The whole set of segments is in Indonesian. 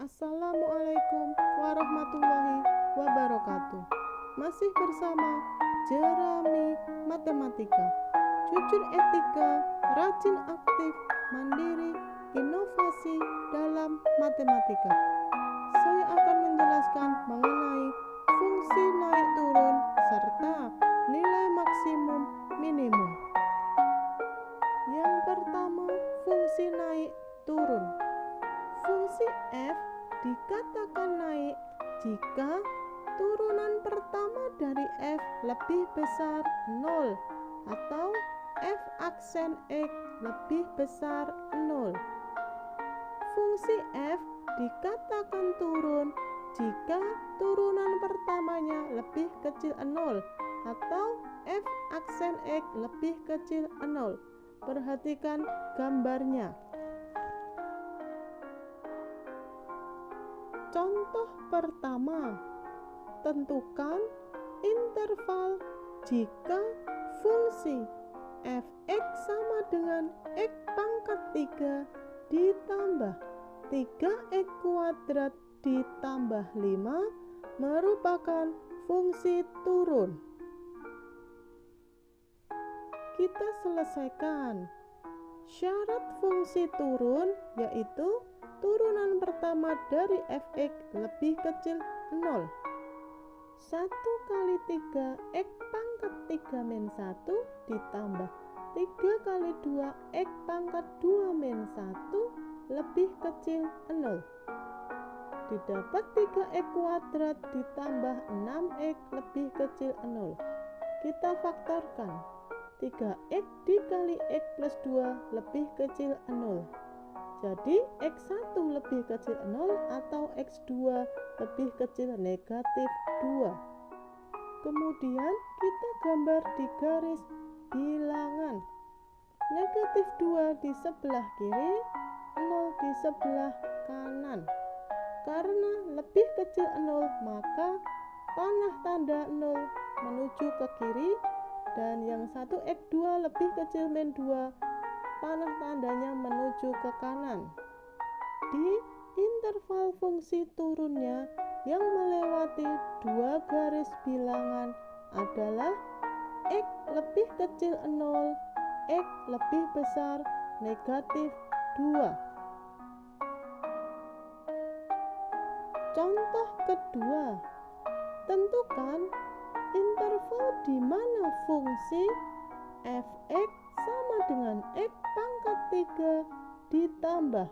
Assalamualaikum warahmatullahi wabarakatuh. Masih bersama Jerami Matematika. Jujur etika, rajin aktif, mandiri, inovasi dalam matematika. Saya akan menjelaskan mengenai fungsi naik turun serta nilai maksimum minimum. Yang pertama, fungsi naik turun. Fungsi f dikatakan naik jika turunan pertama dari f lebih besar 0 atau f aksen x lebih besar 0. Fungsi f dikatakan turun jika turunan pertamanya lebih kecil 0 atau f aksen x lebih kecil 0. Perhatikan gambarnya. Contoh pertama, tentukan interval jika fungsi f(x) sama dengan x pangkat 3 ditambah 3x kuadrat ditambah 5 merupakan fungsi turun. Kita selesaikan. Syarat fungsi turun yaitu turunan pertama dari f(x) lebih kecil 0. 1 kali 3 x pangkat 3 min 1 ditambah 3 kali 2 x pangkat 2 min 1 lebih kecil 0. Didapat 3x kuadrat ditambah 6x lebih kecil 0. Kita faktorkan. 3x dikali x plus 2 lebih kecil 0. Jadi x1 lebih kecil 0 atau x2 lebih kecil negatif 2. Kemudian kita gambar di garis bilangan. Negatif 2 di sebelah kiri, 0 di sebelah kanan. Karena lebih kecil 0 maka panah tanda 0 menuju ke kiri, dan yang satu x2 lebih kecil min 2 panah tandanya menuju ke kanan. Di interval fungsi turunnya yang melewati dua garis bilangan adalah x lebih kecil 0, x lebih besar negatif 2. Contoh kedua, tentukan interval di mana fungsi f(x) sama dengan x pangkat 3 ditambah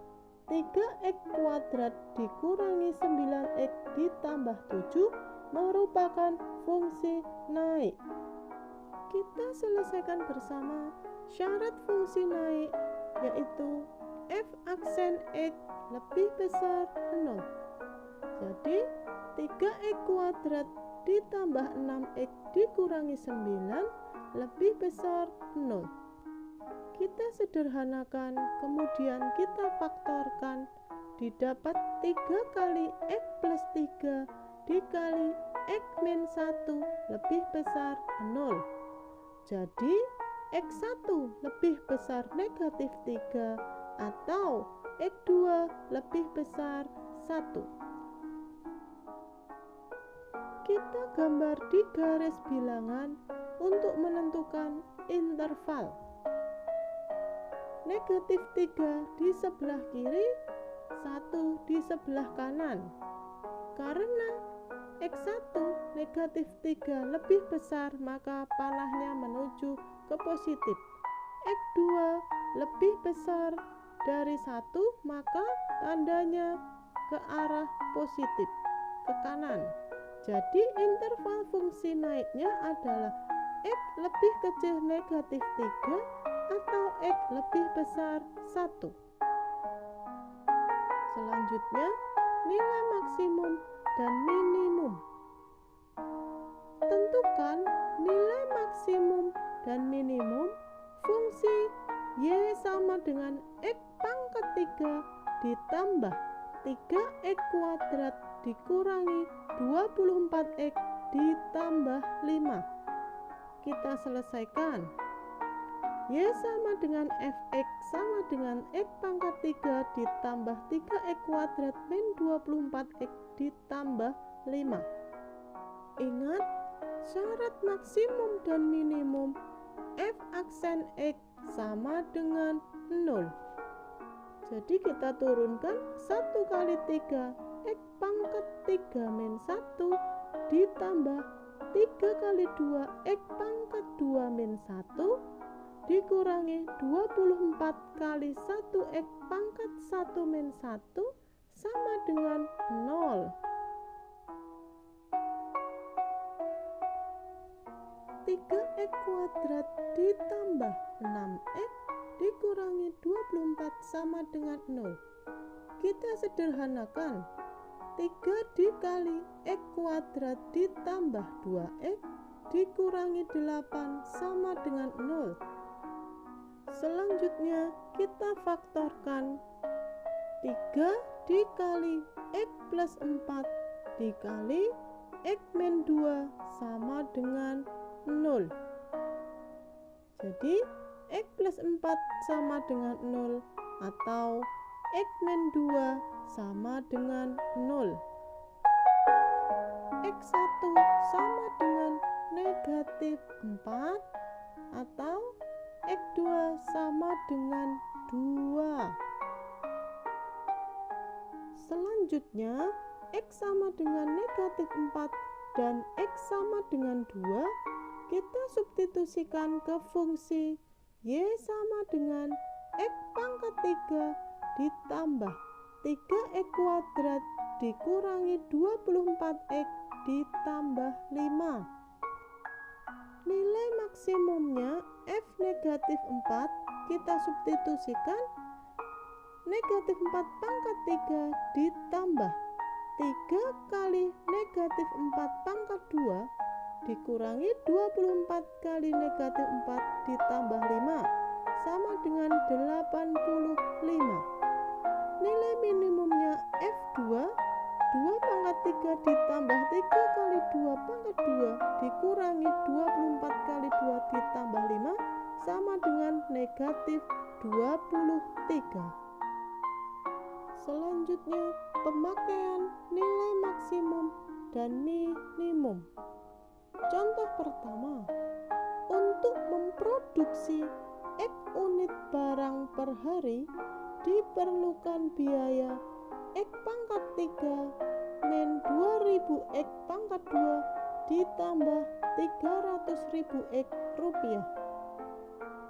3x kuadrat dikurangi 9x ditambah 7 merupakan fungsi naik. Kita selesaikan bersama syarat fungsi naik yaitu f aksen x lebih besar 0. Jadi 3x kuadrat ditambah 6x dikurangi 9 lebih besar 0. Kita sederhanakan, kemudian kita faktorkan, didapat 3 kali x plus 3 dikali x min 1 lebih besar 0. Jadi x1 lebih besar negatif 3 atau x2 lebih besar 1. Kita gambar di garis bilangan untuk menentukan interval. Negatif 3 di sebelah kiri, 1 di sebelah kanan. Karena x1 negatif 3 lebih besar maka panahnya menuju ke positif. x2 lebih besar dari 1 maka tandanya ke arah positif, ke kanan. Jadi interval fungsi naiknya adalah x lebih kecil negatif 3 atau x lebih besar 1. Selanjutnya, nilai maksimum dan minimum. Tentukan nilai maksimum dan minimum fungsi y sama dengan x pangkat 3 ditambah 3x kuadrat dikurangi 24x ditambah 5. Kita selesaikan. Y sama dengan Fx sama dengan X pangkat 3 ditambah 3X kuadrat min 24X ditambah 5. Ingat, syarat maksimum dan minimum F aksen X sama dengan 0. Jadi kita turunkan 1 kali 3 X pangkat 3 min 1 ditambah 3 kali 2 X pangkat 2 min 1 dikurangi 24 kali 1X pangkat 1 min 1 sama dengan 0. 3X kuadrat ditambah 6X dikurangi 24 sama dengan 0. Kita sederhanakan. 3 dikali X kuadrat ditambah 2X dikurangi 8 sama dengan 0. Selanjutnya kita faktorkan. 3 dikali X plus 4 dikali X min 2 sama dengan 0. Jadi X plus 4 sama dengan 0 atau X min 2 sama dengan 0. X1 sama dengan negatif 4 atau X2 sama dengan 2. Selanjutnya X sama dengan negatif 4 dan X sama dengan 2 kita substitusikan ke fungsi Y sama dengan X pangkat 3 ditambah 3X kuadrat dikurangi 24X ditambah 5. Nilai maksimumnya F negatif 4 kita substitusikan negatif 4 pangkat 3 ditambah 3 kali negatif 4 pangkat 2 dikurangi 24 kali negatif 4 ditambah 5 sama dengan 85. Nilai minimumnya F2 2 pangkat 3 ditambah 3 kali 2 pangkat 2 dikurangi 24 kali 2 ditambah 5 sama dengan negatif 23. Selanjutnya pemakaian nilai maksimum dan minimum. Contoh pertama, untuk memproduksi X unit barang per hari diperlukan biaya X pangkat 3 min 2000 X pangkat 2 ditambah 300.000 X rupiah.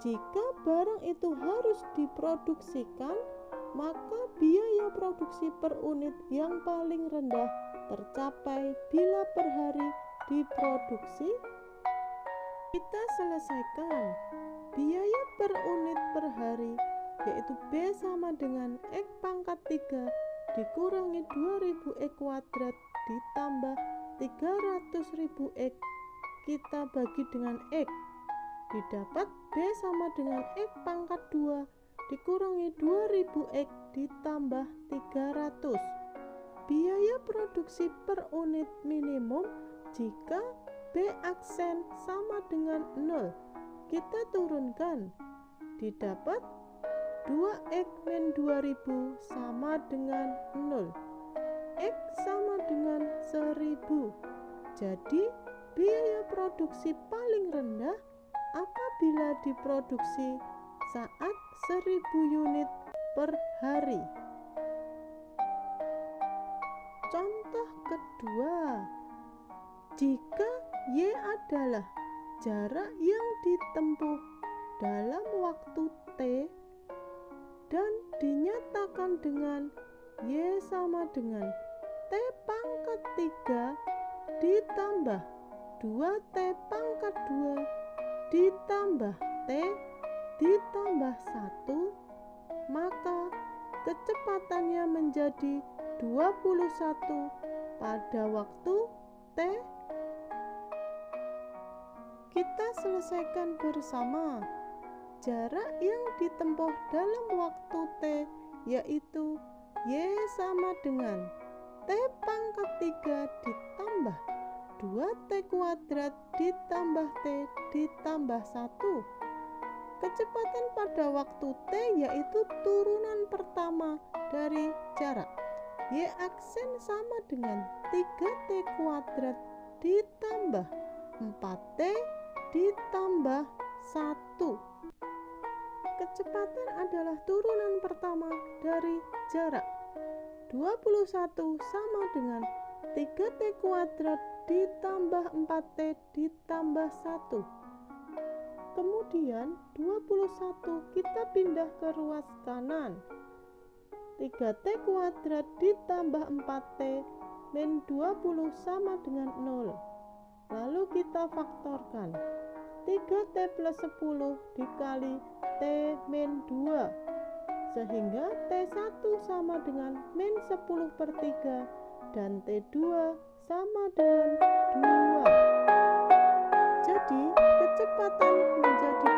Jika barang itu harus diproduksikan, maka biaya produksi per unit yang paling rendah tercapai bila per hari diproduksi. Kita selesaikan. Biaya per unit per hari yaitu B sama dengan X pangkat 3 dikurangi 2000 X kuadrat ditambah 300.000 X kita bagi dengan X didapat B sama dengan X pangkat 2 dikurangi 2000 X ditambah 300. Biaya produksi per unit minimum jika B aksen sama dengan 0 kita turunkan didapat 2X min 2000 sama dengan 0. X sama dengan 1000. Jadi biaya produksi paling rendah apabila diproduksi saat 1000 unit per hari. Contoh kedua, jika Y adalah jarak yang ditempuh dalam waktu T dan dinyatakan dengan Y sama dengan T pangkat 3 ditambah 2T pangkat 2 ditambah T ditambah 1, maka kecepatannya menjadi 21 pada waktu T. Kita selesaikan bersama. Jarak yang ditempuh dalam waktu T yaitu Y sama dengan T pangkat 3 ditambah 2T kuadrat ditambah T ditambah 1. Kecepatan pada waktu T yaitu turunan pertama dari jarak. Y aksen sama dengan 3T kuadrat ditambah 4T ditambah 1. Kecepatan adalah turunan pertama dari jarak. 21 sama dengan 3T kuadrat ditambah 4T ditambah 1. Kemudian 21 kita pindah ke ruas kanan. 3T kuadrat ditambah 4T min 20 sama dengan 0. Lalu kita faktorkan. 3T plus 10 dikali T min 2. Sehingga T1 sama dengan min 10/3 dan T2 sama dengan 2. Jadi kecepatan menjadi